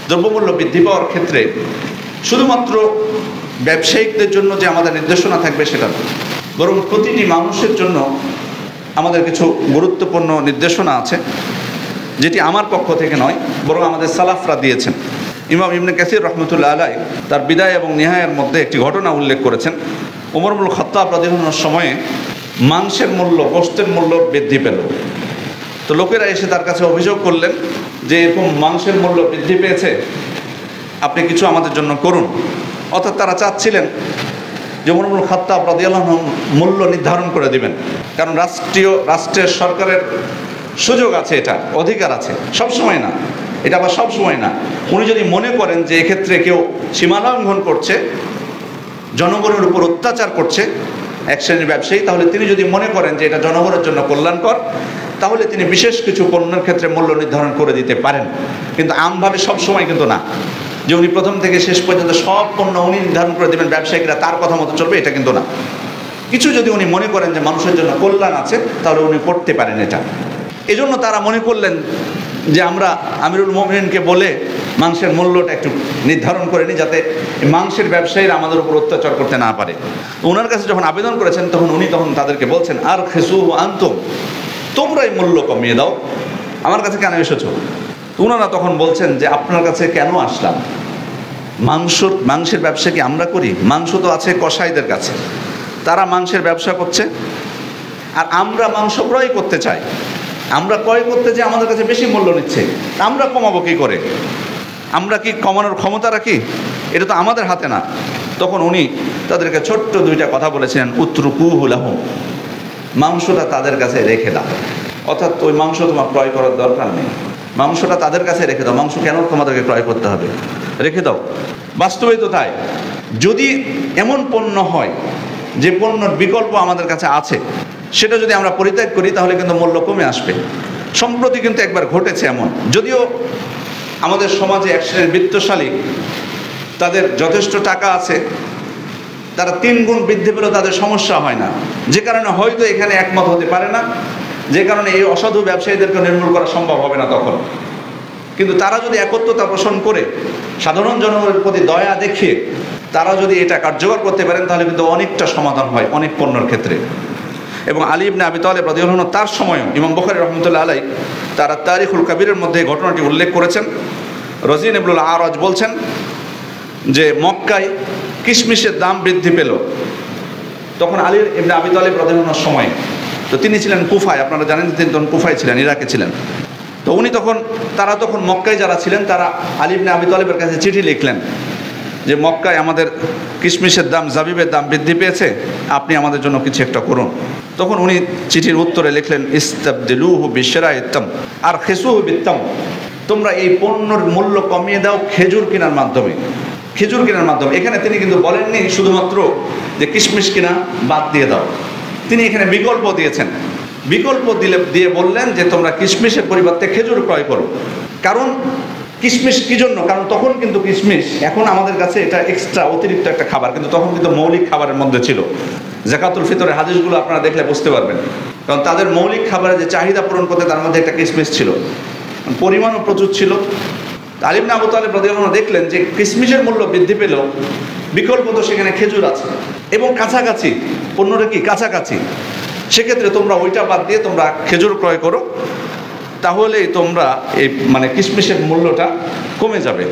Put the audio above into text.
দ্রব্যমূল্য বৃদ্ধি পাওয়ার ক্ষেত্রে শুধুমাত্র ব্যবসায়িকদের জন্য যে আমাদের নির্দেশনা থাকবে সেটা না, বরং প্রতিটি মানুষের জন্য আমাদের কিছু গুরুত্বপূর্ণ নির্দেশনা আছে, যেটি আমার পক্ষ থেকে নয় বরং আমাদের সালাফরা দিয়েছেন। ইমাম ইবনে কাসির রহমতুল্লাহ আলাইহি তার বিদায় এবং নিহায়ার মধ্যে একটি ঘটনা উল্লেখ করেছেন। ওমর ইবনুল খাত্তাব রাদিয়াল্লাহু আনহুর সময়ে মাংসের মূল্য, গোশতের মূল্য বৃদ্ধি পেল। তো লোকেরা এসে তার কাছে অভিযোগ করলেন যে এরকম মাংসের মূল্য বৃদ্ধি পেয়েছে, আপনি কিছু আমাদের জন্য করুন। অর্থাৎ তারা চাচ্ছিলেন যে ওমর ইবনুল খাত্তাব রাদিয়াল্লাহু আনহু মূল্য নির্ধারণ করে দিবেন, কারণ রাষ্ট্রের সরকারের সুযোগ আছে, এটা অধিকার আছে, সব সময় না, এটা আবার সব সময় না। উনি যদি মনে করেন যে এক্ষেত্রে কেউ সীমালঙ্ঘন করছে, জনগণের উপর অত্যাচার করছে এক শ্রেণীর ব্যবসায়ী, তাহলে তিনি যদি মনে করেন যে এটা জনগণের জন্য কল্যাণকর, তাহলে তিনি বিশেষ কিছু পণ্যের ক্ষেত্রে মূল্য নির্ধারণ করে দিতে পারেন। কিন্তু আমভাবে সব সময় কিন্তু না, যে উনি প্রথম থেকে শেষ পর্যন্ত সব পণ্য উনি নির্ধারণ করে দেবেন, ব্যবসায়িকরা তার কথা মতো চলবে, এটা কিন্তু না। কিছু যদি উনি মনে করেন যে মানুষের জন্য কল্যাণ আছে, তাহলে উনি করতে পারেন এটা। এজন্য তারা মনে করলেন যে আমরা আমিরুল মুমিনিনকে বলে মাংসের মূল্যটা একটু নির্ধারণ করে নিই, যাতে মাংসের ব্যবসায়ীরা আমাদের উপর অত্যাচার করতে না পারে। ওনার কাছে যখন আবেদন করেছেন তখন উনি তাদেরকে বলছেন, আর খেসুহু আনতুম, তোমরা এই মূল্য কমিয়ে দাও, আমার কাছে কেন এসেছো? ওনারা তখন বলছেন যে আপনার কাছে কেন আসলাম, মাংসের ব্যবসা কি আমরা করি? মাংস তো আছে কসাইদের কাছে, তারা মাংসের ব্যবসা করছে, আর আমরা মাংস ক্রয় করতে চাই, আমরা ক্রয় করতে চাই, আমাদের কাছে বেশি মূল্য নিচ্ছে, আমরা কমাবো কী করে? আমরা কি কমানোর ক্ষমতা রাখি? এটা তো আমাদের হাতে না। তখন উনি তাদেরকে ছোট্ট দুইটা কথা বলেছিলেন, উতরুকুহু লাহুম, মাংসটা তাদের কাছে রেখে দাও। অর্থাৎ ওই মাংস তোমার ক্রয় করার দরকার নেই, মাংসটা তাদের কাছে রেখে দাও, মাংস কেন তোমাদেরকে ক্রয় করতে হবে, রেখে দাও। বাস্তবে তো তাই। যদি এমন পণ্য হয় যে পণ্যর বিকল্প আমাদের কাছে আছে, সেটা যদি আমরা পরিত্যাগ করি, তাহলে কিন্তু মূল্য কমে আসবে। সম্প্রতি কিন্তু একবার ঘটেছে এমন, যদিও আমাদের সমাজে এক শ্রেণীর বিত্তশালী, তাদের যথেষ্ট টাকা আছে, তারা 3 গুণ বৃদ্ধি পেলেও তাদের সমস্যা হয় না, যে কারণে হয়তো এখানে একমত হতে পারে না, যে কারণে এই অসাধু ব্যবসায়ীদেরকে নির্মূল করা সম্ভব হবে না তখন। কিন্তু তারা যদি একত্রতা পোষণ করে সাধারণ জনগণের প্রতি দয়া দেখিয়ে তারা যদি এটা কার্যকর করতে পারেন, তাহলে কিন্তু অনেকটা সমাধান হয় অনেক পণ্যের ক্ষেত্রে। এবং আলী ইবনে আবি তালেব রাদিয়াল্লাহু আনহু তার সময়ও ইমাম বুখারী রাহমাতুল্লাহ আলাইহি তার তারিখুল কাবীরের মধ্যে ঘটনাটি উল্লেখ করেছেন। রজিন ইবনুল আরাজ বলছেন যে মক্কায় কিশমিশের দাম বৃদ্ধি পেল তখন আলী ইবনে আবি তালেব রাদিয়াল্লাহু আনহুর সময়। তো তিনি ছিলেন কুফায়, আপনারা জানেন তিনি তখন কুফায় ছিলেন, ইরাকে ছিলেন। তো উনি তারা তখন মক্কায় যারা ছিলেন, তারা আলী ইবনে আবি তালেবের কাছে চিঠি লিখলেন যে মক্কায় আমাদের কিশমিশের দাম, জাবিবের দাম বৃদ্ধি পেয়েছে, আপনি আমাদের জন্য কিছু একটা করুন। তখন উনি চিঠির উত্তরে লিখলেন, ইস্তাবদিলুহু বিশরাইত তাম আর খেসুহু বিত্তাম, তোমরা এই পণ্যের মূল্য কমিয়ে দাও খেজুর কেনার মাধ্যমে। খেজুর কেনার মাধ্যমে, এখানে তিনি কিন্তু বলেননি শুধুমাত্র যে কিশমিশ কিনা বাদ দিয়ে দাও, তিনি এখানে বিকল্প দিয়েছেন। বিকল্প দিয়ে বললেন যে তোমরা কিশমিশের পরিবর্তে খেজুর ক্রয় করো। কারণ কিশমিশ কী জন্য? কারণ তখন কিন্তু কিশমিশ, এখন আমাদের কাছে এটা এক্সট্রা অতিরিক্ত একটা খাবার, কিন্তু তখন কিন্তু মৌলিক খাবারের মধ্যে ছিল। যাকাতুল ফিতরের হাদিসগুলো আপনারা দেখলে বুঝতে পারবেন, কারণ তাদের মৌলিক খাবারের যে চাহিদা পূরণ করতে তার মধ্যে একটা কিশমিশ ছিল, পরিমাণও প্রচুর ছিল। আলী ইবনে আবু তালেব রাদিয়াল্লাহু আনহু দেখলেন যে কিশমিশের মূল্য বৃদ্ধি পেল, বিকল্প তো সেখানে খেজুর আছে এবং কাছাকাছি, পণ্যটা কি কাছাকাছি, সেক্ষেত্রে তোমরা ওইটা বাদ দিয়ে তোমরা খেজুর ক্রয় করো, তাহলেই তোমরা এই কিশমিশের মূল্যটা কমে যাবে।